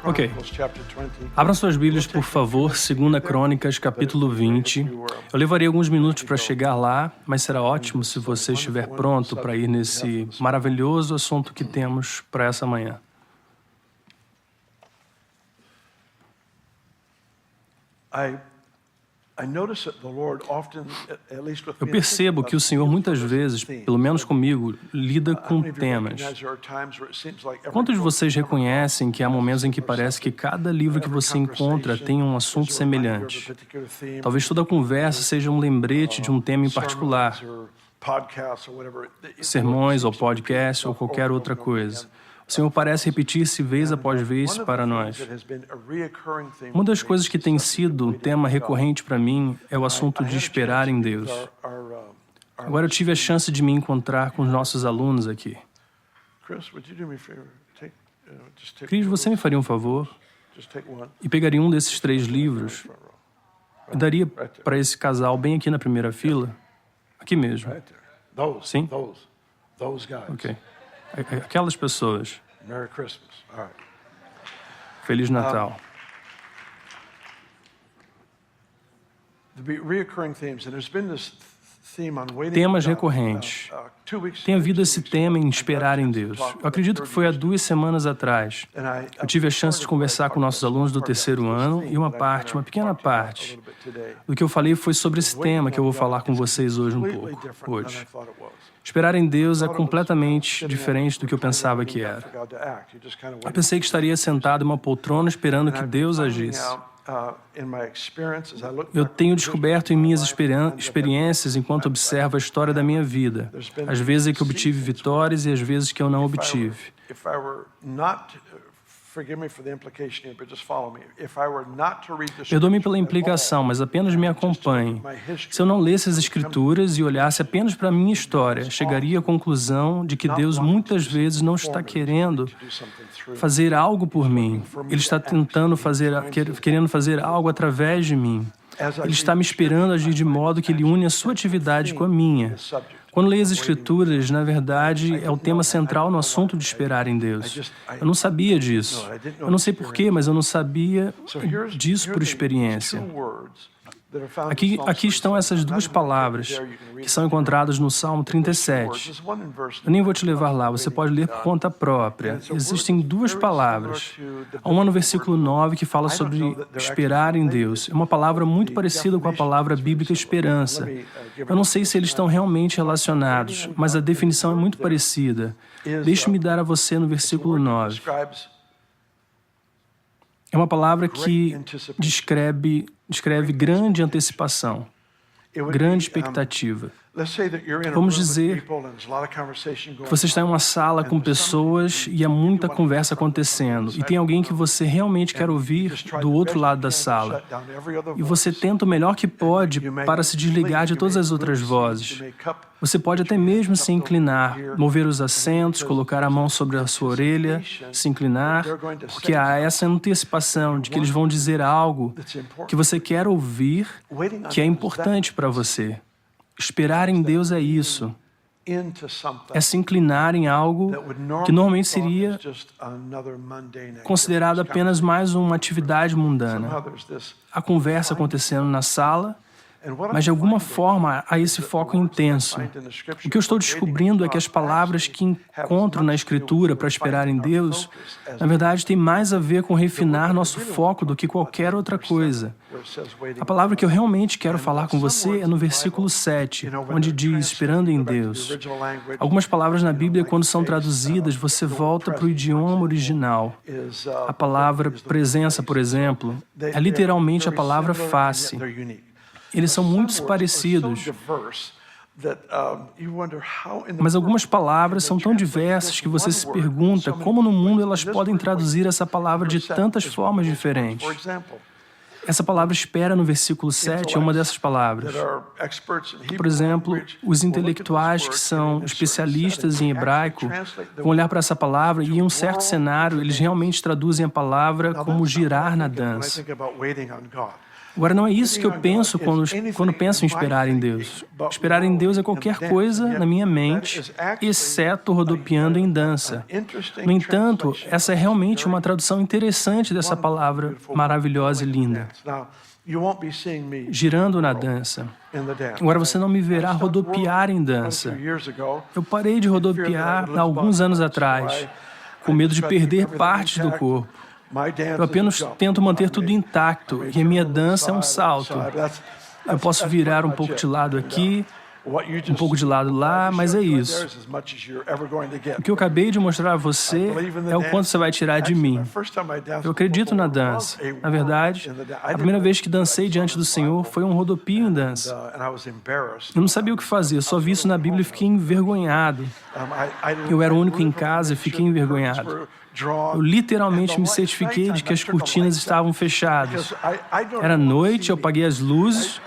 Ok. Abram suas Bíblias, por favor, 2 Crônicas, capítulo 20. Eu levaria alguns minutos para chegar lá, mas será ótimo se você estiver pronto para ir nesse maravilhoso assunto que temos para essa manhã. Eu percebo que o Senhor, muitas vezes, pelo menos comigo, lida com temas. Quantos de vocês reconhecem que há momentos em que parece que cada livro que você encontra tem um assunto semelhante? Talvez toda conversa seja um lembrete de um tema em particular, sermões ou podcast ou qualquer outra coisa. O Senhor parece repetir-se vez após vez para nós. Uma das coisas que tem sido um tema recorrente para mim é o assunto de esperar em Deus. Agora eu tive a chance de me encontrar com os nossos alunos aqui. Cris, você me faria um favor? E pegaria um desses 3 livros e daria para esse casal bem aqui na primeira fila? Aqui mesmo. Sim? Ok. Aquelas pessoas. Feliz Natal. Temas recorrentes. Tem havido esse tema em esperar em Deus. Eu acredito que foi há 2 semanas atrás. Eu tive a chance de conversar com nossos alunos do 3º ano e uma pequena parte, do que eu falei foi sobre esse tema que eu vou falar com vocês hoje um pouco. Esperar em Deus é completamente diferente do que eu pensava que era. Eu pensei que estaria sentado em uma poltrona esperando que Deus agisse. Eu tenho descoberto em minhas experiências enquanto observo a história da minha vida, às vezes é que obtive vitórias e às vezes que eu não obtive. Perdoe-me pela implicação, mas apenas me acompanhe. Se eu não lesse as Escrituras e olhasse apenas para a minha história, chegaria à conclusão de que Deus muitas vezes não está querendo fazer algo por mim. Ele está querendo fazer algo através de mim. Ele está me esperando agir de modo que ele une a sua atividade com a minha. Quando leio as Escrituras, na verdade, é o tema central no assunto de esperar em Deus. Eu não sabia disso. Eu não sei porquê, mas eu não sabia disso por experiência. Aqui estão essas 2 palavras que são encontradas no Salmo 37. Eu nem vou te levar lá, você pode ler por conta própria. Existem 2 palavras. Há uma no versículo 9 que fala sobre esperar em Deus. É uma palavra muito parecida com a palavra bíblica esperança. Eu não sei se eles estão realmente relacionados, mas a definição é muito parecida. Deixe-me dar a você no versículo 9. É uma palavra que descreve grande antecipação, grande expectativa. Vamos dizer que você está em uma sala com pessoas e há muita conversa acontecendo e tem alguém que você realmente quer ouvir do outro lado da sala. E você tenta o melhor que pode para se desligar de todas as outras vozes. Você pode até mesmo se inclinar, mover os assentos, colocar a mão sobre a sua orelha, se inclinar, porque há essa antecipação de que eles vão dizer algo que você quer ouvir, que é importante para você. Esperar em Deus é isso. É se inclinar em algo que normalmente seria considerado apenas mais uma atividade mundana. A conversa acontecendo na sala, mas de alguma forma há esse foco intenso. O que eu estou descobrindo é que as palavras que encontro na Escritura para esperar em Deus, na verdade, tem mais a ver com refinar nosso foco do que qualquer outra coisa. A palavra que eu realmente quero falar com você é no versículo 7, onde diz, esperando em Deus. Algumas palavras na Bíblia, quando são traduzidas, você volta para o idioma original. A palavra presença, por exemplo, é literalmente a palavra face. Eles são muito parecidos, mas algumas palavras são tão diversas que você se pergunta como no mundo elas podem traduzir essa palavra de tantas formas diferentes. Essa palavra espera no versículo 7 é uma dessas palavras. Por exemplo, os intelectuais que são especialistas em hebraico vão olhar para essa palavra e em um certo cenário eles realmente traduzem a palavra como girar na dança. Agora, não é isso que eu penso quando penso em esperar em Deus. Esperar em Deus é qualquer coisa na minha mente, exceto rodopiando em dança. No entanto, essa é realmente uma tradução interessante dessa palavra maravilhosa e linda. Girando na dança. Agora você não me verá rodopiar em dança. Eu parei de rodopiar há alguns anos atrás, com medo de perder partes do corpo. Eu apenas tento manter tudo intacto, e a minha dança é um salto. Eu posso virar um pouco de lado aqui, um pouco de lado lá, mas é isso. O que eu acabei de mostrar a você é o quanto você vai tirar de mim. Eu acredito na dança. Na verdade, a primeira vez que dancei diante do Senhor foi um rodopio em dança. Eu não sabia o que fazer, eu só vi isso na Bíblia e fiquei envergonhado. Eu era o único em casa e fiquei envergonhado. Eu literalmente me certifiquei de que as cortinas estavam fechadas. Era noite, eu apaguei as luzes,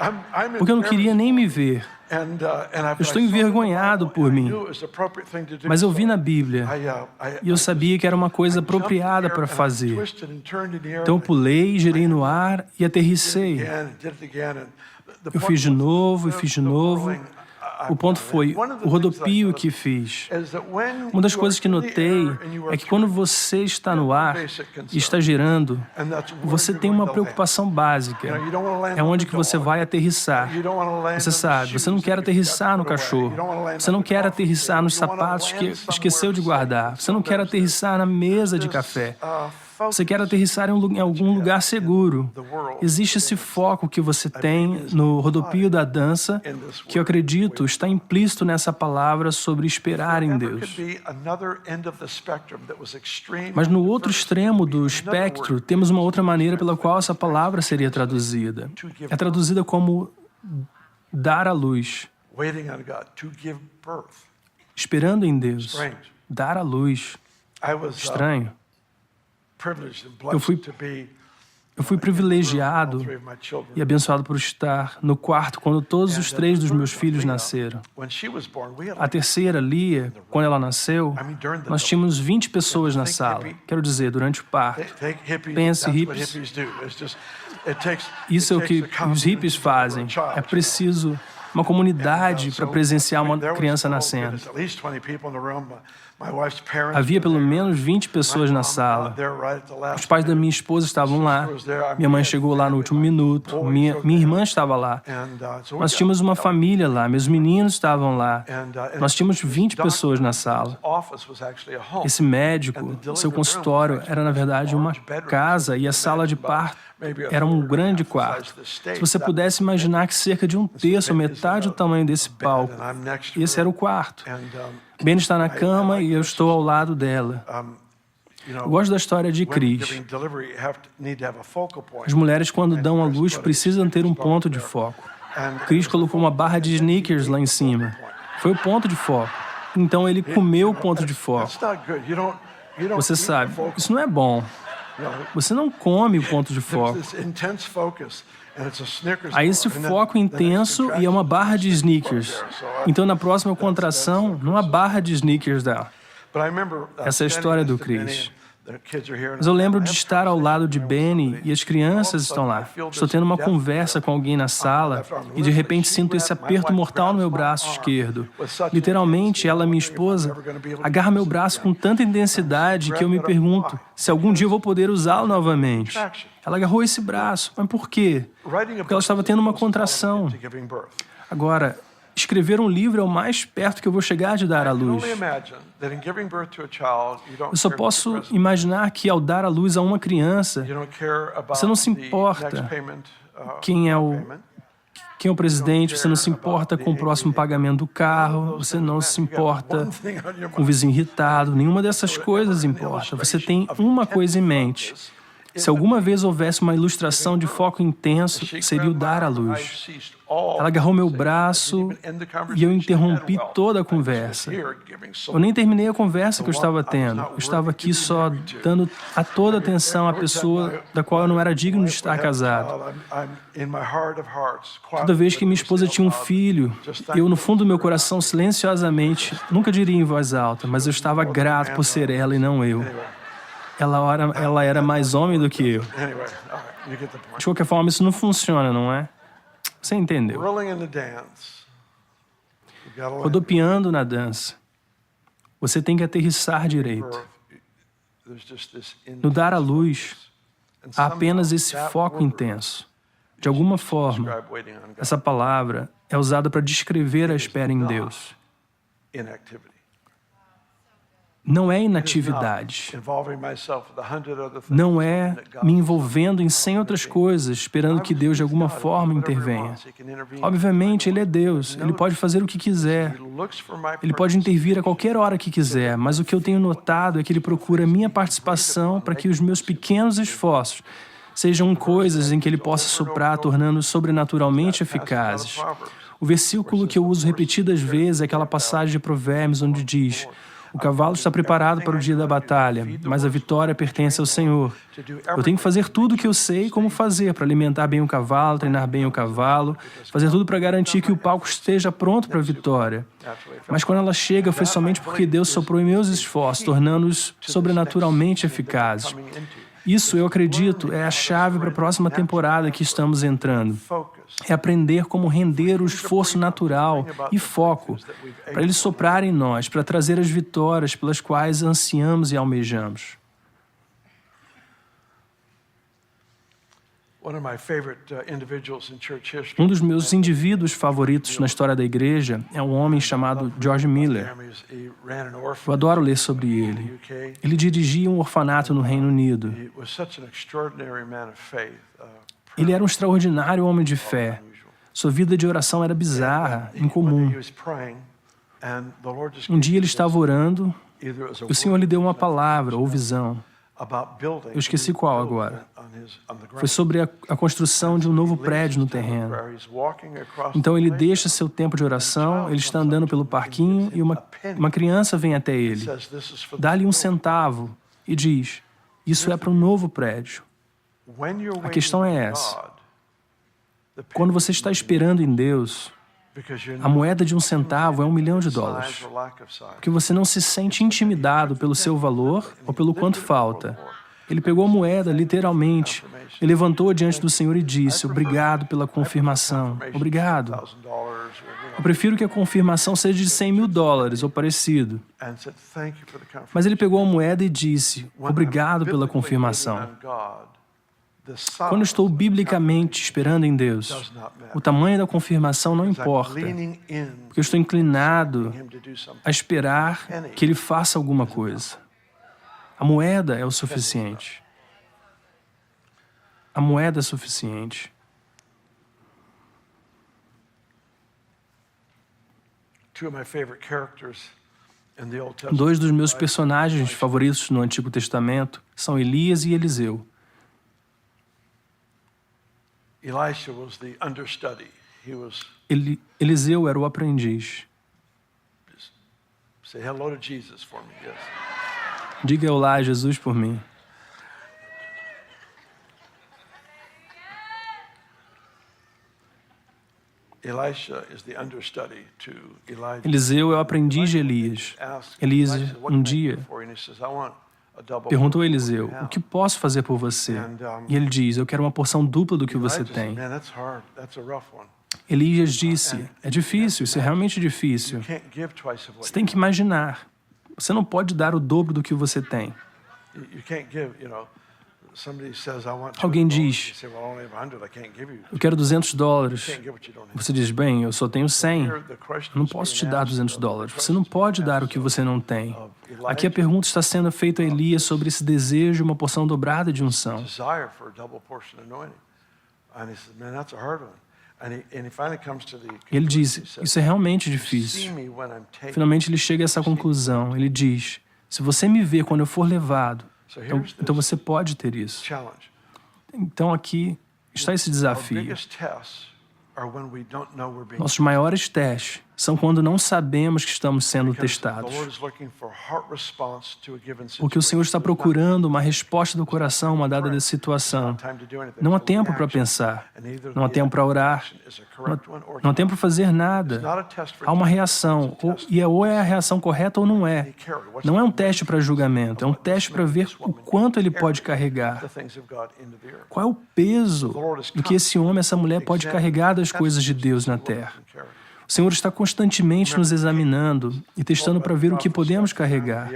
porque eu não queria nem me ver. Eu estou envergonhado por mim. Mas eu vi na Bíblia, e eu sabia que era uma coisa apropriada para fazer. Então eu pulei, girei no ar e aterrissei. Eu fiz de novo e fiz de novo. O ponto foi o rodopio que fiz. Uma das coisas que notei é que quando você está no ar e está girando, você tem uma preocupação básica. É onde que você vai aterrissar. Você sabe, você não quer aterrissar no cachorro. Você não quer aterrissar nos sapatos que esqueceu de guardar. Você não quer aterrissar na mesa de café. Você quer aterrissar em algum lugar seguro. Existe esse foco que você tem no rodopio da dança, que eu acredito está implícito nessa palavra sobre esperar em Deus. Mas no outro extremo do espectro, temos uma outra maneira pela qual essa palavra seria traduzida. É traduzida como dar à luz. Esperando em Deus. Dar à luz. Estranho. Eu fui privilegiado e abençoado por estar no quarto quando todos os 3 dos meus filhos nasceram. A terceira, Lia, quando ela nasceu, nós tínhamos 20 pessoas na sala. Quero dizer, durante o parto. Pense, hippies. Isso é o que os hippies fazem. É preciso uma comunidade para presenciar uma criança nascendo. Havia pelo menos 20 pessoas na sala. Os pais da minha esposa estavam lá. Minha mãe chegou lá no último minuto. Minha irmã estava lá. Nós tínhamos uma família lá. Meus meninos estavam lá. Nós tínhamos 20 pessoas na sala. Esse médico, seu consultório, era na verdade uma casa e a sala de parto era um grande quarto. Se você pudesse imaginar que cerca de 1/3 ou metade do tamanho desse palco, esse era o quarto. Ben está na cama e eu estou ao lado dela. Eu gosto da história de Cris. As mulheres, quando dão à luz, precisam ter um ponto de foco. Cris colocou uma barra de Snickers lá em cima. Foi o ponto de foco. Então ele comeu o ponto de foco. Você sabe, isso não é bom. Você não come o ponto de foco. Há esse foco intenso e é uma barra de Snickers. Então, na próxima contração, não há barra de Snickers dela. Essa é a história do Chris. Mas eu lembro de estar ao lado de Benny e as crianças estão lá. Estou tendo uma conversa com alguém na sala e de repente sinto esse aperto mortal no meu braço esquerdo. Literalmente, ela, minha esposa, agarra meu braço com tanta intensidade que eu me pergunto se algum dia eu vou poder usá-lo novamente. Ela agarrou esse braço. Mas por quê? Porque ela estava tendo uma contração. Agora, escrever um livro é o mais perto que eu vou chegar de dar à luz. Eu só posso imaginar que ao dar à luz a uma criança, você não se importa quem é o presidente, você não se importa com o próximo pagamento do carro, você não se importa com o vizinho irritado, nenhuma dessas coisas importa. Você tem uma coisa em mente. Se alguma vez houvesse uma ilustração de foco intenso, seria o dar à luz. Ela agarrou meu braço e eu interrompi toda a conversa. Eu nem terminei a conversa que eu estava tendo. Eu estava aqui só dando a toda atenção à pessoa da qual eu não era digno de estar casado. Toda vez que minha esposa tinha um filho, eu, no fundo do meu coração, silenciosamente, nunca diria em voz alta, mas eu estava grato por ser ela e não eu. ela era mais homem do que eu. De qualquer forma, isso não funciona, não é? Você entendeu? Rodopiando na dança. Você tem que aterrissar direito. No dar à luz, há apenas esse foco intenso. De alguma forma, essa palavra é usada para descrever a espera em Deus. Não é inatividade. Não é me envolvendo em 100 outras coisas, esperando que Deus de alguma forma intervenha. Obviamente, Ele é Deus. Ele pode fazer o que quiser. Ele pode intervir a qualquer hora que quiser, mas o que eu tenho notado é que Ele procura minha participação para que os meus pequenos esforços sejam coisas em que Ele possa soprar, tornando-os sobrenaturalmente eficazes. O versículo que eu uso repetidas vezes é aquela passagem de Provérbios onde diz: o cavalo está preparado para o dia da batalha, mas a vitória pertence ao Senhor. Eu tenho que fazer tudo o que eu sei como fazer para alimentar bem o cavalo, treinar bem o cavalo, fazer tudo para garantir que o palco esteja pronto para a vitória. Mas quando ela chega, foi somente porque Deus soprou em meus esforços, tornando-os sobrenaturalmente eficazes. Isso, eu acredito, é a chave para a próxima temporada que estamos entrando. É aprender como render o esforço natural e foco para Ele soprar em nós, para trazer as vitórias pelas quais ansiamos e almejamos. Um dos meus indivíduos favoritos na história da igreja é um homem chamado George Miller. Eu adoro ler sobre ele. Ele dirigia um orfanato no Reino Unido. Ele era um extraordinário homem de fé. Sua vida de oração era bizarra, incomum. Um dia ele estava orando e o Senhor lhe deu uma palavra ou visão. Eu esqueci qual agora. Foi sobre a construção de um novo prédio no terreno. Então ele deixa seu tempo de oração, ele está andando pelo parquinho e uma criança vem até ele. Dá-lhe 1 centavo e diz: isso é para um novo prédio. A questão é essa. Quando você está esperando em Deus, a moeda de 1 centavo é $1 milhão. Porque você não se sente intimidado pelo seu valor ou pelo quanto falta. Ele pegou a moeda, literalmente, e levantou diante do Senhor e disse: obrigado pela confirmação. Obrigado. Eu prefiro que a confirmação seja de $100 mil ou parecido. Mas ele pegou a moeda e disse: obrigado pela confirmação. Quando eu estou biblicamente esperando em Deus, o tamanho da confirmação não importa, porque eu estou inclinado a esperar que Ele faça alguma coisa. A moeda é o suficiente. A moeda é suficiente. Dois dos meus personagens favoritos no Antigo Testamento são Elias e Eliseu. Eliseu era o aprendiz. Diga olá a Jesus por mim. Eliseu é o aprendiz de Elias. Elias, um dia, perguntou a Eliseu: o que posso fazer por você? E ele diz: eu quero uma porção dupla do que você tem. Elias disse: é difícil, isso é realmente difícil. Você tem que imaginar. Você não pode dar o dobro do que você tem. Alguém diz: eu quero $200. Você diz: bem, eu só tenho 100. Eu não posso te dar $200. Você não pode dar o que você não tem. Aqui a pergunta está sendo feita a Elias sobre esse desejo de uma porção dobrada de unção. E ele diz: isso é realmente difícil. Finalmente ele chega a essa conclusão. Ele diz: se você me vê quando eu for levado, então você pode ter isso. Então aqui está esse desafio. Nossos maiores testes são quando não sabemos que estamos sendo testados. Porque o Senhor está procurando uma resposta do coração a uma dada situação. Não há tempo para pensar, não há tempo para orar, não há tempo para fazer nada. Há uma reação, ou é a reação correta ou não é. Não é um teste para julgamento, é um teste para ver o quanto ele pode carregar. Qual é o peso do que esse homem, essa mulher pode carregar das coisas de Deus na terra? O Senhor está constantemente nos examinando e testando para ver o que podemos carregar.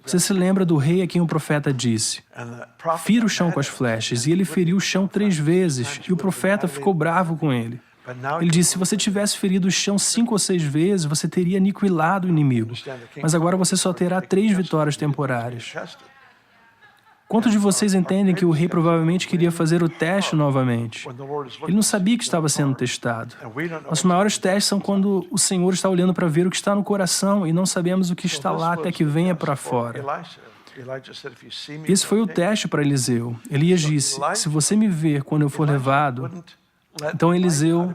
Você se lembra do rei a quem o profeta disse: fira o chão com as flechas, e ele feriu o chão 3 vezes, e o profeta ficou bravo com ele. Ele disse: se você tivesse ferido o chão 5 ou 6 vezes, você teria aniquilado o inimigo. Mas agora você só terá 3 vitórias temporárias. Quantos de vocês entendem que o rei provavelmente queria fazer o teste novamente? Ele não sabia que estava sendo testado. Nossos maiores testes são quando o Senhor está olhando para ver o que está no coração e não sabemos o que está lá até que venha para fora. Esse foi o teste para Eliseu. Elias disse: se você me ver quando eu for levado... Então Eliseu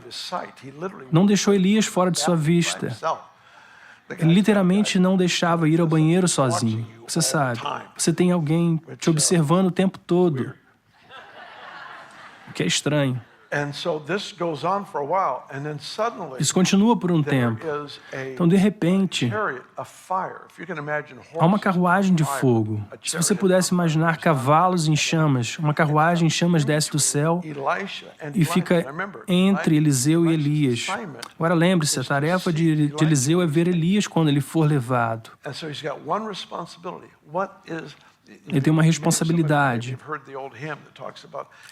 não deixou Elias fora de sua vista. Ele literalmente não deixava ir ao banheiro sozinho. Você sabe, você tem alguém te observando o tempo todo, o que é estranho. Isso continua por um tempo. Então, de repente, há uma carruagem de fogo. Se você pudesse imaginar cavalos em chamas, uma carruagem em chamas desce do céu e fica entre Eliseu e Elias. Agora lembre-se, a tarefa de Eliseu é ver Elias quando ele for levado. Ele tem uma responsabilidade.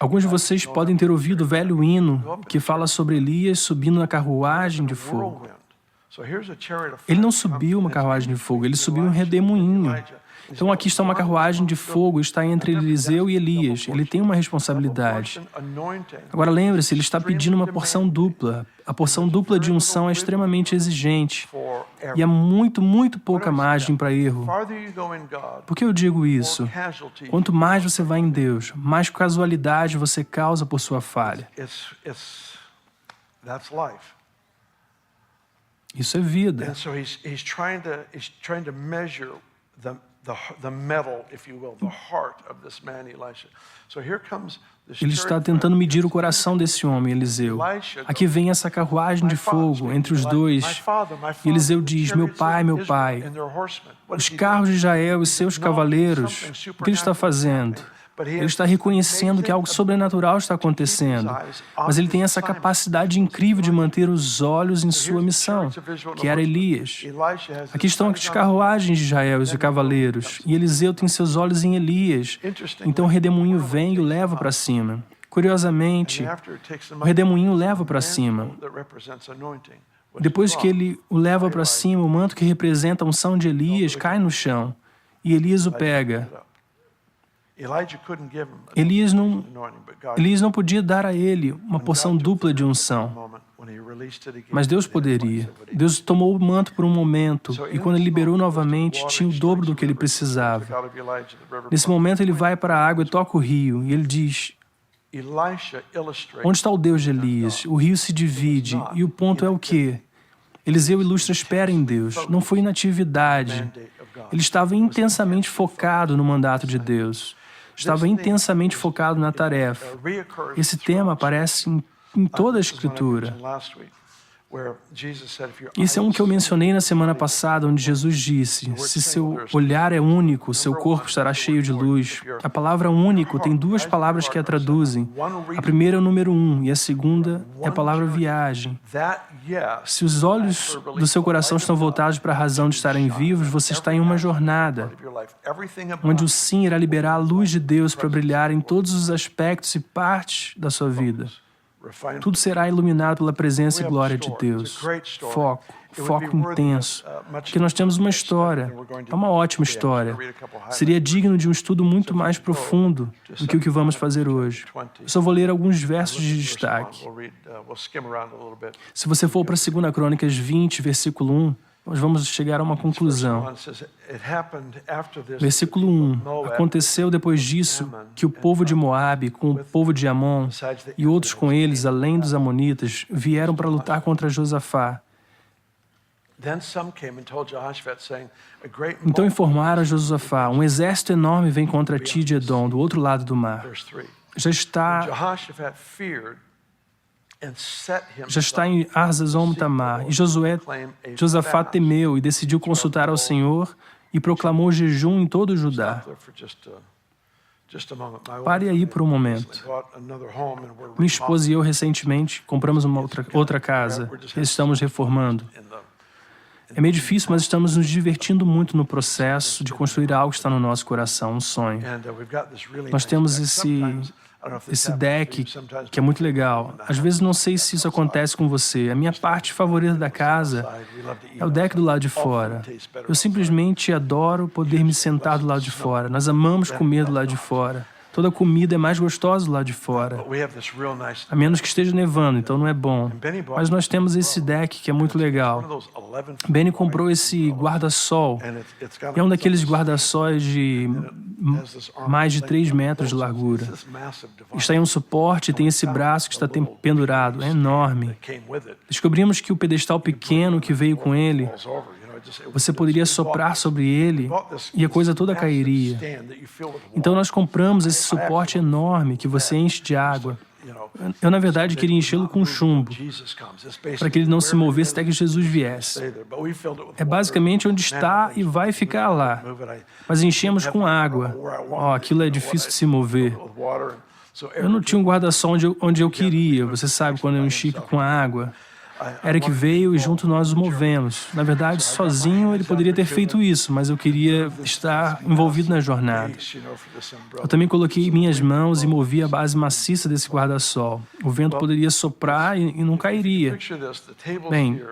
Alguns de vocês podem ter ouvido o velho hino que fala sobre Elias subindo na carruagem de fogo. Ele não subiu uma carruagem de fogo, ele subiu um redemoinho. Então aqui está uma carruagem de fogo, está entre Eliseu e Elias. Ele tem uma responsabilidade. Agora lembre-se, ele está pedindo uma porção dupla. A porção dupla de unção é extremamente exigente. E há muito pouca margem para erro. Por que eu digo isso? Quanto mais você vai em Deus, mais casualidade você causa por sua falha. Isso é vida. Ele está tentando medir o coração desse homem, Eliseu. Aqui vem essa carruagem de fogo entre os dois. E Eliseu diz: meu pai, os carros de Israel e seus cavaleiros, o que ele está fazendo? Ele está reconhecendo que algo sobrenatural está acontecendo, mas ele tem essa capacidade incrível de manter os olhos em sua missão, que era Elias. Aqui estão as carruagens de Israel e os cavaleiros, e Eliseu tem seus olhos em Elias. Então o redemoinho vem e o leva para cima. Curiosamente, o redemoinho o leva para cima. Depois que ele o leva para cima, o manto que representa a unção de Elias cai no chão, e Elias o pega. Elias não podia dar a ele uma porção dupla de unção, mas Deus poderia. Deus tomou o manto por um momento, e quando ele liberou novamente, tinha o dobro do que ele precisava. Nesse momento, ele vai para a água e toca o rio, e ele diz: onde está o Deus de Elias? O rio se divide, e o ponto é o quê? Eliseu ilustra espera em Deus. Não foi inatividade. Ele estava intensamente focado no mandato de Deus. Estava intensamente focado na tarefa. Esse tema aparece em toda a Escritura. Esse é um que eu mencionei na semana passada, onde Jesus disse: se seu olhar é único, seu corpo estará cheio de luz. A palavra único tem 2 palavras que a traduzem. A primeira é o número 1 e a segunda é a palavra viagem. Se os olhos do seu coração estão voltados para a razão de estarem vivos, você está em uma jornada, onde o sim irá liberar a luz de Deus para brilhar em todos os aspectos e partes da sua vida. Tudo será iluminado pela presença e glória de Deus. Foco intenso. Porque nós temos uma história, é uma ótima história. Seria digno de um estudo muito mais profundo do que o que vamos fazer hoje. Eu só vou ler alguns versos de destaque. Se você for para 2 Crônicas 20, versículo 1, nós vamos chegar a uma conclusão. Versículo 1. Aconteceu depois disso que o povo de Moabe, com o povo de Amon e outros com eles, além dos amonitas, vieram para lutar contra Josafá. Então informaram a Josafá: um exército enorme vem contra ti de Edom, do outro lado do mar. Já está em Hazazon Tamar. E Josafá temeu e decidiu consultar ao Senhor e proclamou jejum em todo o Judá. Pare aí por um momento. Minha esposa e eu recentemente compramos uma outra casa e estamos reformando. É meio difícil, mas estamos nos divertindo muito no processo de construir algo que está no nosso coração, um sonho. Nós temos esse deck que é muito legal. Às vezes não sei se isso acontece com você. A minha parte favorita da casa é o deck do lado de fora. Eu simplesmente adoro poder me sentar do lado de fora. Nós amamos comer do lado de fora. Toda comida é mais gostosa do lado de fora. A menos que esteja nevando, então não é bom. Mas nós temos esse deck que é muito legal. Benny comprou esse guarda-sol. É um daqueles guarda-sóis de mais de 3 metros de largura. Está em um suporte e tem esse braço que está pendurado. É enorme. Descobrimos que o pedestal pequeno que veio com ele, você poderia soprar sobre ele e a coisa toda cairia. Então nós compramos esse suporte enorme que você enche de água. Eu, na verdade, queria enchê-lo com chumbo, para que ele não se movesse até que Jesus viesse. É basicamente onde está e vai ficar lá. Mas enchemos com água. Aquilo é difícil de se mover. Eu não tinha um guarda-sol onde eu queria. Você sabe, quando eu enchico com água. Eric veio e junto nós o movemos. Na verdade, sozinho ele poderia ter feito isso, mas eu queria estar envolvido na jornada. Eu também coloquei minhas mãos e movi a base maciça desse guarda-sol. O vento poderia soprar e não cairia. Bem,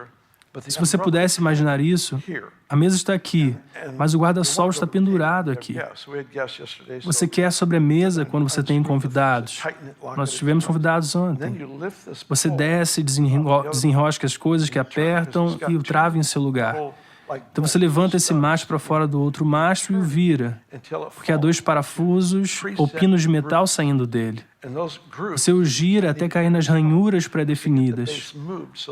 se você pudesse imaginar isso, a mesa está aqui, mas o guarda-sol está pendurado aqui. Você quer sobre a mesa quando você tem convidados. Nós tivemos convidados ontem. Você desce, desenrosca as coisas que apertam e o trava em seu lugar. Então você levanta esse mastro para fora do outro mastro e o vira, porque há 2 parafusos ou pinos de metal saindo dele. Você o gira até cair nas ranhuras pré-definidas.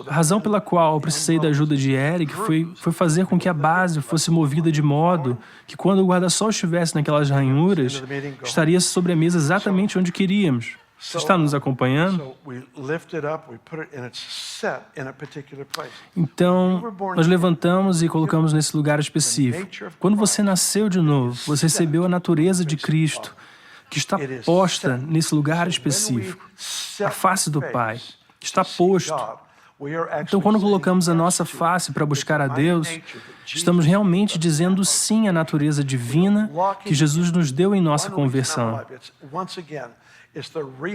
A razão pela qual eu precisei da ajuda de Eric foi fazer com que a base fosse movida de modo que quando o guarda-sol estivesse naquelas ranhuras, estaria sobre a mesa exatamente onde queríamos. Você está nos acompanhando? Então, nós levantamos e colocamos nesse lugar específico. Quando você nasceu de novo, você recebeu a natureza de Cristo, que está posta nesse lugar específico. A face do Pai está posto. Então, quando colocamos a nossa face para buscar a Deus, estamos realmente dizendo sim à natureza divina que Jesus nos deu em nossa conversão.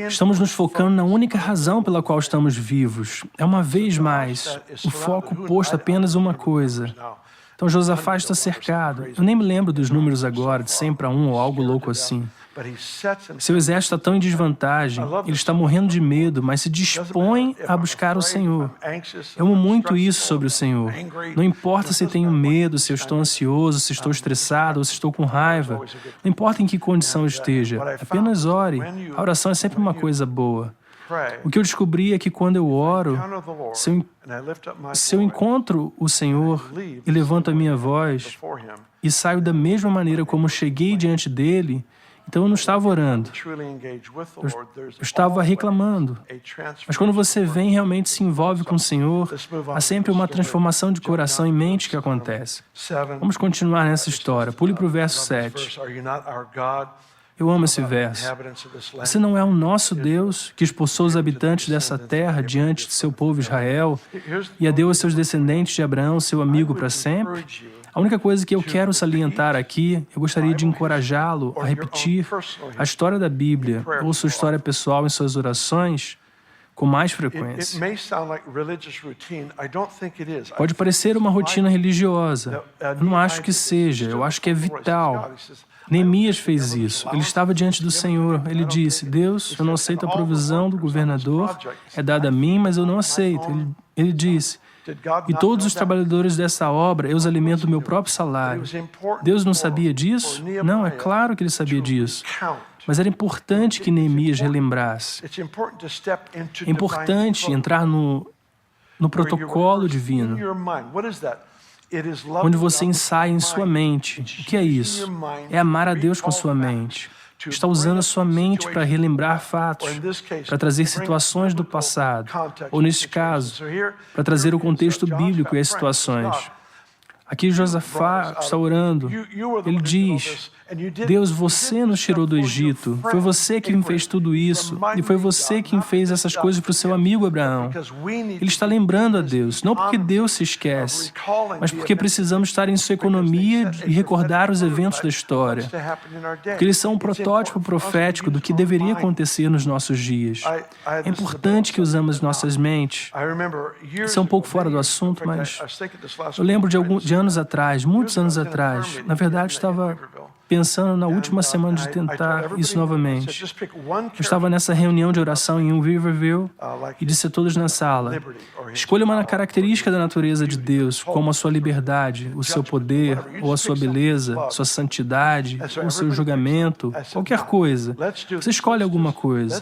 Estamos nos focando na única razão pela qual estamos vivos. É uma vez mais, o foco posto apenas uma coisa. Então Josafá está cercado. Eu nem me lembro dos números agora, de 100 para 1 ou algo louco assim. Seu exército está tão em desvantagem, ele está morrendo de medo, mas se dispõe a buscar o Senhor. Eu amo muito isso sobre o Senhor. Não importa se tenho medo, se eu estou ansioso, se estou estressado ou se estou com raiva. Não importa em que condição eu esteja, apenas ore. A oração é sempre uma coisa boa. O que eu descobri é que quando eu oro, se eu encontro o Senhor e levanto a minha voz e saio da mesma maneira como cheguei diante dele, então eu não estava orando, eu estava reclamando. Mas quando você vem e realmente se envolve com o Senhor, há sempre uma transformação de coração e mente que acontece. Vamos continuar nessa história. Pule para o verso 7. Eu amo esse verso. Você não é o nosso Deus que expulsou os habitantes dessa terra diante de seu povo Israel e a deu aos seus descendentes de Abraão, seu amigo, para sempre? A única coisa que eu quero salientar aqui, eu gostaria de encorajá-lo a repetir a história da Bíblia ou sua história pessoal em suas orações com mais frequência. Pode parecer uma rotina religiosa. Eu não acho que seja, eu acho que é vital. Neemias fez isso. Ele estava diante do Senhor. Ele disse: Deus, eu não aceito a provisão do governador, é dada a mim, mas eu não aceito. Ele disse: e todos os trabalhadores dessa obra, eu os alimento do meu próprio salário. Deus não sabia disso? Não, é claro que ele sabia disso. Mas era importante que Neemias relembrasse. É importante entrar no protocolo divino. onde você ensaia em sua mente. O que é isso? É amar a Deus com sua mente. Está usando a sua mente para relembrar fatos, para trazer situações do passado, ou neste caso, para trazer o contexto bíblico e as situações. Aqui Josafá está orando. Ele diz: Deus, você nos tirou do Egito. Foi você quem fez tudo isso. E foi você quem fez essas coisas para o seu amigo Abraão. Ele está lembrando a Deus, não porque Deus se esquece, mas porque precisamos estar em sua economia e recordar os eventos da história. Porque eles são um protótipo profético do que deveria acontecer nos nossos dias. É importante que usamos nossas mentes. Isso é um pouco fora do assunto, mas eu lembro de anos atrás, muitos anos atrás, na verdade estava pensando na última semana de tentar isso novamente. Eu estava nessa reunião de oração em Riverville e disse a todos na sala: escolha uma característica da natureza de Deus, como a sua liberdade, o seu poder, ou a sua beleza, sua santidade, ou o seu julgamento, qualquer coisa. Você escolhe alguma coisa.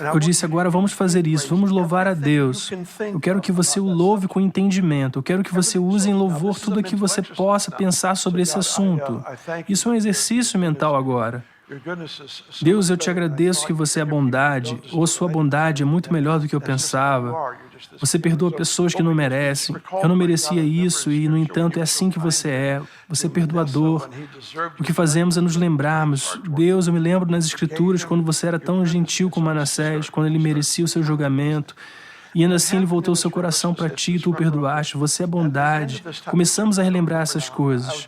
Eu disse, agora vamos fazer isso, vamos louvar a Deus. Eu quero que você o louve com entendimento. Eu quero que você use em louvor tudo o que você possa pensar sobre esse assunto. Isso é um exercício mental agora. Deus, eu te agradeço que você é bondade, ou sua bondade é muito melhor do que eu pensava. Você perdoa pessoas que não merecem. Eu não merecia isso e, no entanto, é assim que você é. Você é perdoador. O que fazemos é nos lembrarmos. Deus, eu me lembro nas Escrituras quando você era tão gentil com Manassés, quando ele merecia o seu julgamento. E ainda assim ele voltou o seu coração para ti e tu o perdoaste. Você é bondade. Começamos a relembrar essas coisas.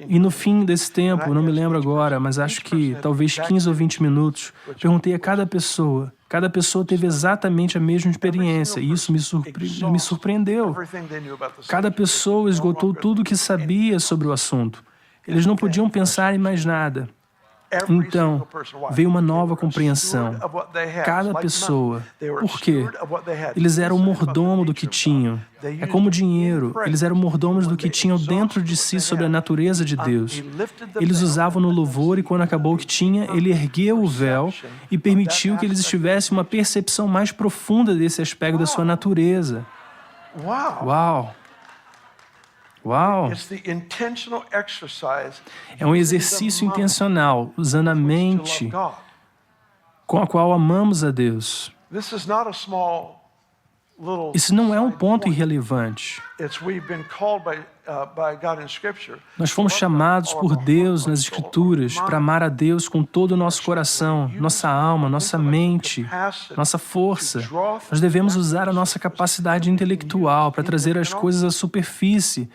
E no fim desse tempo, não me lembro agora, mas acho que talvez 15 ou 20 minutos, perguntei a cada pessoa. Cada pessoa teve exatamente a mesma experiência e isso me surpreendeu. Cada pessoa esgotou tudo o que sabia sobre o assunto. Eles não podiam pensar em mais nada. Então, veio uma nova compreensão. Cada pessoa. Por quê? Eles eram o mordomo do que tinham. É como dinheiro. Eles eram mordomos do que tinham dentro de si sobre a natureza de Deus. Eles usavam no louvor e quando acabou o que tinha, ele ergueu o véu e permitiu que eles tivessem uma percepção mais profunda desse aspecto da sua natureza. Uau! Uau! É um exercício intencional, usando a mente com a qual amamos a Deus. Isso não é um ponto irrelevante. Nós fomos chamados por Deus nas Escrituras para amar a Deus com todo o nosso coração, nossa alma, nossa mente, nossa força. Nós devemos usar a nossa capacidade intelectual para trazer as coisas à superfície,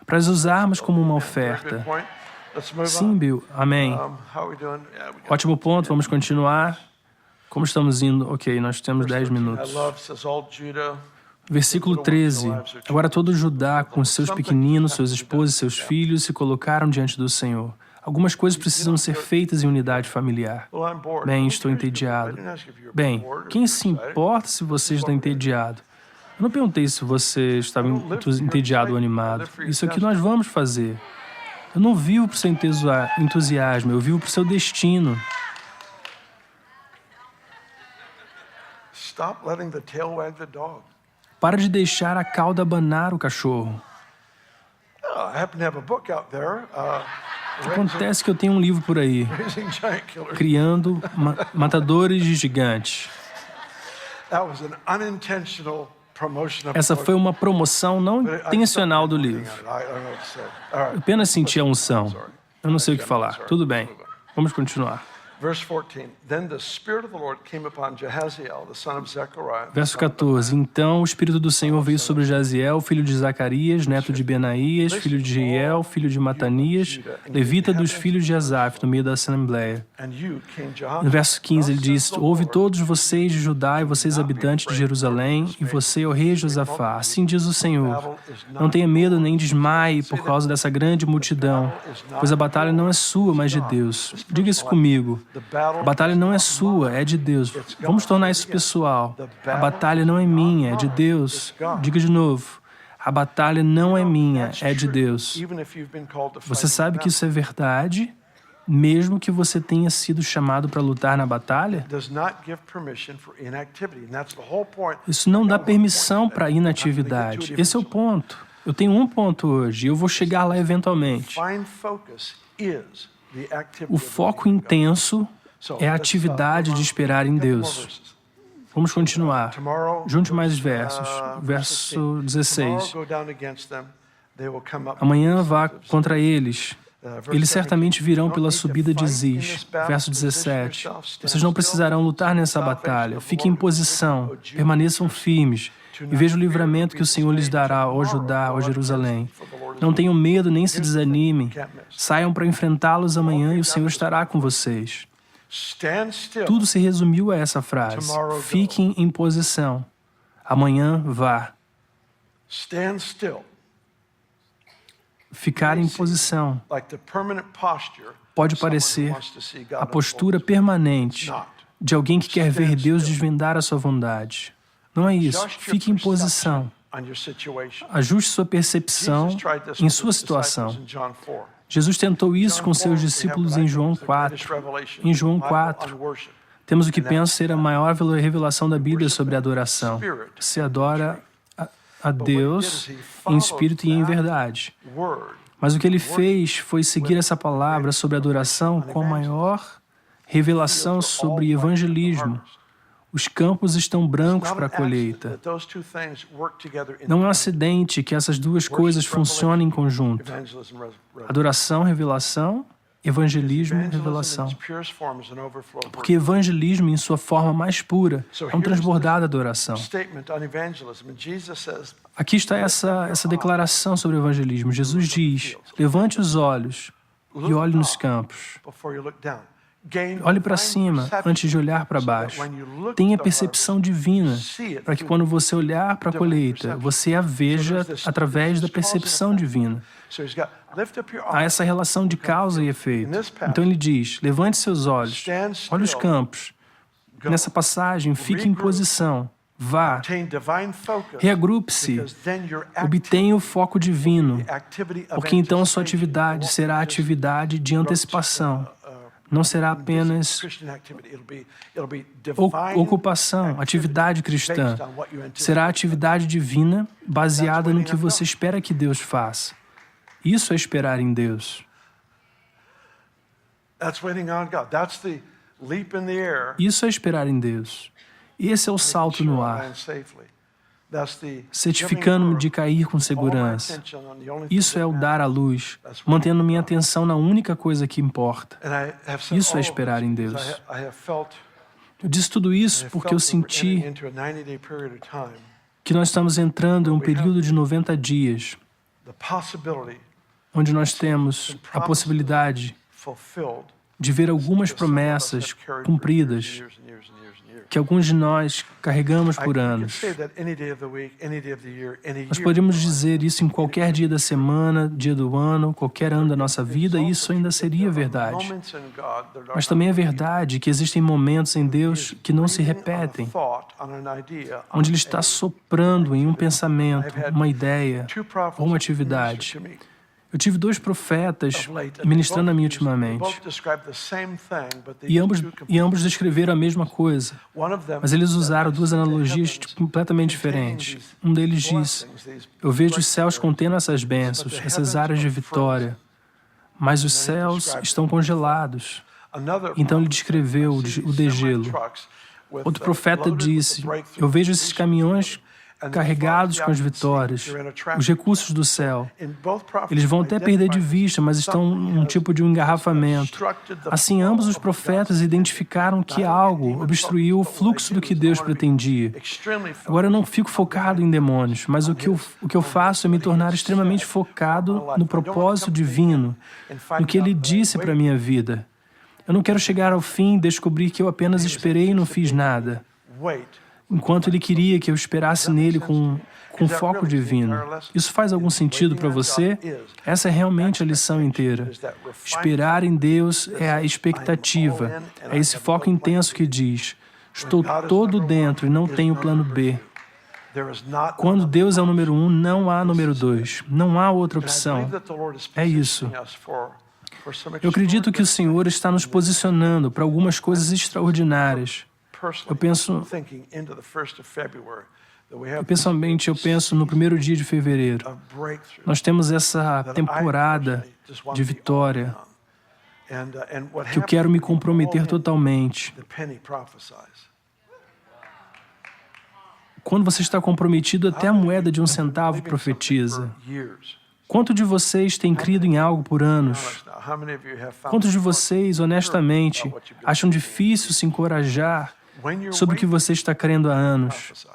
para as usarmos como uma oferta. Sim, Bill. Amém. Ótimo ponto. Vamos continuar. Como estamos indo? Ok, nós temos 10 minutos. Versículo 13. Agora todo Judá, com seus pequeninos, suas esposas e seus filhos, se colocaram diante do Senhor. Algumas coisas precisam ser feitas em unidade familiar. Bem, estou entediado. Bem, quem se importa se você está entediado? Eu não perguntei se você estava entediado ou animado. Isso é o que nós vamos fazer. Eu não vivo para o seu entusiasmo, eu vivo para o seu destino. Para de deixar a cauda abanar o cachorro. Acontece que eu tenho um livro por aí, Criando Matadores de Gigantes. Essa foi uma promoção não intencional do livro. Eu apenas senti a unção. Eu não sei o que falar. Tudo bem. Vamos continuar. Verso 14. Então o Espírito do Senhor veio sobre Jaziel, filho de Zacarias, neto de Benaías, filho de Jeiel, filho de Matanias, levita dos filhos de Asaf, no meio da Assembleia. No verso 15 ele diz: ouve todos vocês de Judá e vocês habitantes de Jerusalém, e você, ó rei Josafá, assim diz o Senhor, não tenha medo nem desmaie por causa dessa grande multidão, pois a batalha não é sua, mas de Deus. Diga isso comigo. A batalha não é sua, é de Deus. Vamos tornar isso pessoal. A batalha não é minha, é de Deus. Diga de novo. A batalha não é minha, é de Deus. Você sabe que isso é verdade? mesmo que você tenha sido chamado para lutar na batalha? Isso não dá permissão para inatividade. Esse é o ponto. Eu tenho um ponto hoje e eu vou chegar lá eventualmente. O foco intenso é a atividade de esperar em Deus. Vamos continuar. Junte mais versos. Verso 16. Amanhã vá contra eles. Eles certamente virão pela subida de Ziz. Verso 17. Vocês não precisarão lutar nessa batalha. Fiquem em posição, permaneçam firmes e vejam o livramento que o Senhor lhes dará, ó Judá, ó Jerusalém. Não tenham medo nem se desanimem. Saiam para enfrentá-los amanhã e o Senhor estará com vocês. Tudo se resumiu a essa frase. Fiquem em posição. Amanhã vá. Ficar em posição pode parecer a postura permanente de alguém que quer ver Deus desvendar a sua bondade. Não é isso. Fique em posição. Ajuste sua percepção em sua situação. Jesus tentou isso com seus discípulos em João 4. Em João 4, temos o que penso ser a maior revelação da Bíblia sobre a adoração. Se adora a Deus em espírito e em verdade. Mas o que ele fez foi seguir essa palavra sobre adoração com a maior revelação sobre evangelismo. Os campos estão brancos para a colheita. Não é um acidente que essas duas coisas funcionem em conjunto. Adoração, revelação, evangelismo, revelação. Porque evangelismo, em sua forma mais pura, é um transbordar da adoração. Aqui está essa declaração sobre o evangelismo. Jesus diz, levante os olhos e olhe nos campos. Olhe para cima antes de olhar para baixo. Tenha percepção divina, para que quando você olhar para a colheita, você a veja através da percepção divina. Há essa relação de causa e efeito. Então ele diz, levante seus olhos, olhe os campos. Nessa passagem, fique em posição. Vá, reagrupe-se, obtenha o foco divino, porque então a sua atividade será atividade de antecipação. Não será apenas ocupação, atividade cristã. Será atividade divina baseada no que você espera que Deus faça. Isso é esperar em Deus. Isso é esperar em Deus. Esse é o salto no ar, certificando-me de cair com segurança. Isso é o dar à luz, mantendo minha atenção na única coisa que importa. Isso é esperar em Deus. Eu disse tudo isso porque eu senti que nós estamos entrando em um período de 90 dias, onde nós temos a possibilidade de ver algumas promessas cumpridas que alguns de nós carregamos por anos. Nós podemos dizer isso em qualquer dia da semana, dia do ano, qualquer ano da nossa vida, e isso ainda seria verdade. Mas também é verdade que existem momentos em Deus que não se repetem, onde Ele está soprando em um pensamento, uma ideia ou uma atividade. Eu tive 2 profetas ministrando a mim ultimamente, e ambos descreveram a mesma coisa, mas eles usaram 2 analogias completamente diferentes. Um deles disse, eu vejo os céus contendo essas bênçãos, essas áreas de vitória, mas os céus estão congelados. Então ele descreveu o degelo. Outro profeta disse, eu vejo esses caminhões carregados com as vitórias, os recursos do céu. Eles vão até perder de vista, mas estão num tipo de engarrafamento. Assim, ambos os profetas identificaram que algo obstruiu o fluxo do que Deus pretendia. Agora, eu não fico focado em demônios, mas o que eu faço é me tornar extremamente focado no propósito divino, no que Ele disse para a minha vida. Eu não quero chegar ao fim e descobrir que eu apenas esperei e não fiz nada, enquanto Ele queria que eu esperasse nele com foco divino. Isso faz algum sentido para você? Essa é realmente a lição inteira. Esperar em Deus é a expectativa, é esse foco intenso que diz, estou todo dentro e não tenho plano B. Quando Deus é o número 1, não há número 2, não há outra opção. É isso. Eu acredito que o Senhor está nos posicionando para algumas coisas extraordinárias. Pessoalmente, eu penso no primeiro dia de fevereiro. Nós temos essa temporada de vitória que eu quero me comprometer totalmente. Quando você está comprometido, até a moeda de 1 centavo profetiza. Quantos de vocês têm crido em algo por anos? Quantos de vocês, honestamente, acham difícil se encorajar sobre o que você está crendo há anos?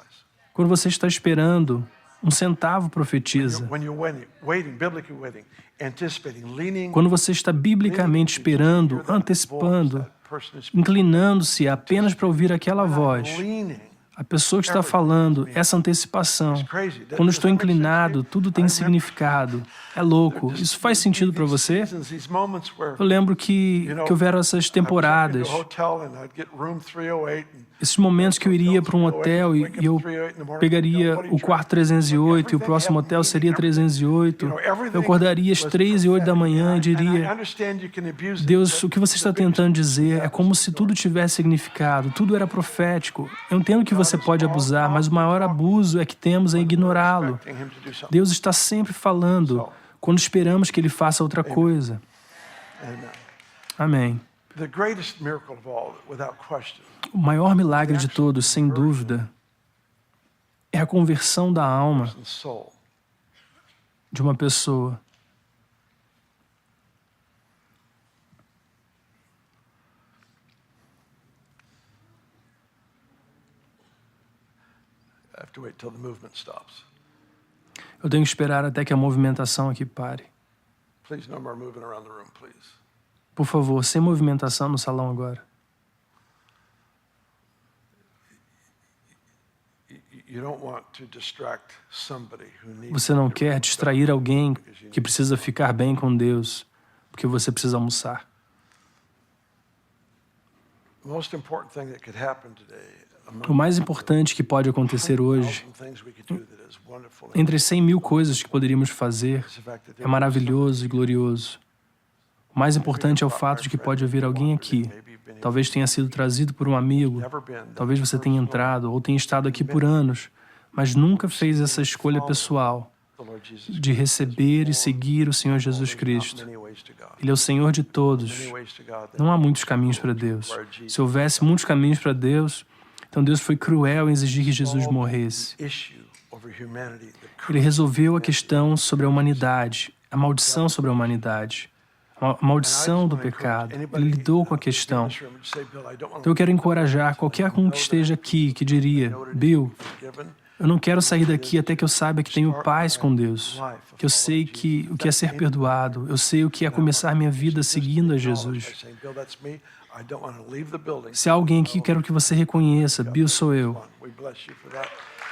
Quando você está esperando, 1 centavo profetiza. Quando você está biblicamente esperando, antecipando, inclinando-se apenas para ouvir aquela voz, a pessoa que está falando, essa antecipação. Quando estou inclinado, tudo tem significado. É louco. Isso faz sentido para você? Eu lembro que houveram essas temporadas, esses momentos que eu iria para um hotel e eu pegaria o quarto 308 e o próximo hotel seria 308. Eu acordaria às 3:08 da manhã e diria: Deus, o que você está tentando dizer é como se tudo tivesse significado, tudo era profético. Eu entendo que você pode abusar, mas o maior abuso é que temos em ignorá-lo. Deus está sempre falando quando esperamos que Ele faça outra coisa. Amém. O maior milagre de todos, sem dúvida, é a conversão da alma de uma pessoa. Eu tenho que esperar até que a movimentação aqui pare. Por favor, sem movimentação no salão agora. Você não quer distrair alguém que precisa ficar bem com Deus, porque você precisa almoçar. O mais importante que pode acontecer hoje, entre 100.000 coisas que poderíamos fazer, é maravilhoso e glorioso. O mais importante é o fato de que pode haver alguém aqui. Talvez tenha sido trazido por um amigo, talvez você tenha entrado ou tenha estado aqui por anos, mas nunca fez essa escolha pessoal de receber e seguir o Senhor Jesus Cristo. Ele é o Senhor de todos. Não há muitos caminhos para Deus. Se houvesse muitos caminhos para Deus, então Deus foi cruel em exigir que Jesus morresse. Ele resolveu a questão sobre a humanidade, a maldição sobre a humanidade. A maldição do pecado. Ele lidou com a questão. Então eu quero encorajar qualquer um que esteja aqui que diria: Bill, eu não quero sair daqui até que eu saiba que tenho paz com Deus, que eu sei o que é ser perdoado, eu sei o que é começar minha vida seguindo a Jesus. Se há alguém aqui, quero que você reconheça: Bill, sou eu.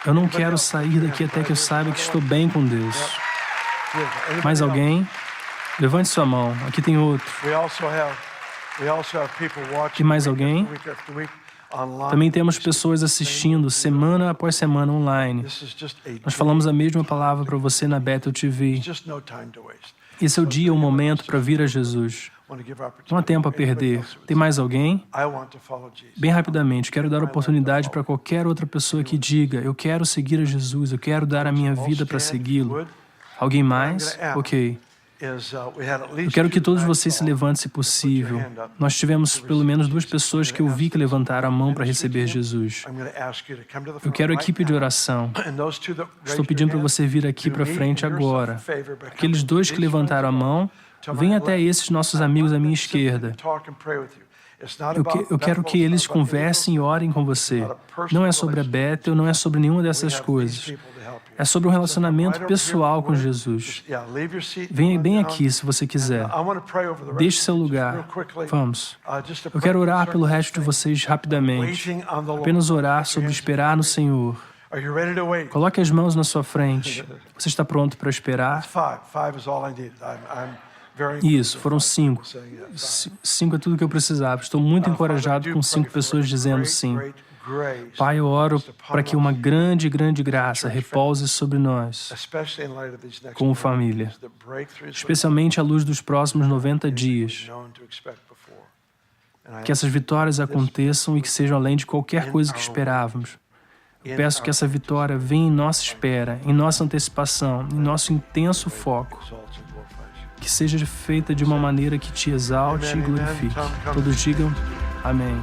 Eu não quero sair daqui até que eu saiba que estou bem com Deus. Mais alguém? Levante sua mão. Aqui tem outro. E mais alguém? Também temos pessoas assistindo semana após semana online. Nós falamos a mesma palavra para você na Bethel TV. Esse é o dia, o momento para vir a Jesus. Não há tempo a perder. Tem mais alguém? Bem rapidamente, quero dar oportunidade para qualquer outra pessoa que diga: eu quero seguir a Jesus, eu quero dar a minha vida para segui-lo. Alguém mais? Ok. Eu quero que todos vocês se levantem, se possível. Nós tivemos pelo menos 2 pessoas que eu vi que levantaram a mão para receber Jesus. Eu quero a equipe de oração. Estou pedindo para você vir aqui para frente agora. Aqueles 2 que levantaram a mão, venham até esses nossos amigos à minha esquerda. Eu quero que eles conversem e orem com você. Não é sobre a Bethel, não é sobre nenhuma dessas coisas. É sobre um relacionamento pessoal com Jesus. Venha bem aqui, se você quiser. Deixe seu lugar. Vamos. Eu quero orar pelo resto de vocês rapidamente. Apenas orar sobre esperar no Senhor. Coloque as mãos na sua frente. Você está pronto para esperar? Isso, foram 5. 5 é tudo que eu precisava. Estou muito encorajado com 5 pessoas dizendo sim. Pai, eu oro para que uma grande, grande graça repouse sobre nós, como família, especialmente à luz dos próximos 90 dias. Que essas vitórias aconteçam e que sejam além de qualquer coisa que esperávamos. Eu peço que essa vitória venha em nossa espera, em nossa antecipação, em nosso intenso foco. Que seja feita de uma maneira que te exalte e glorifique. Todos digam amém.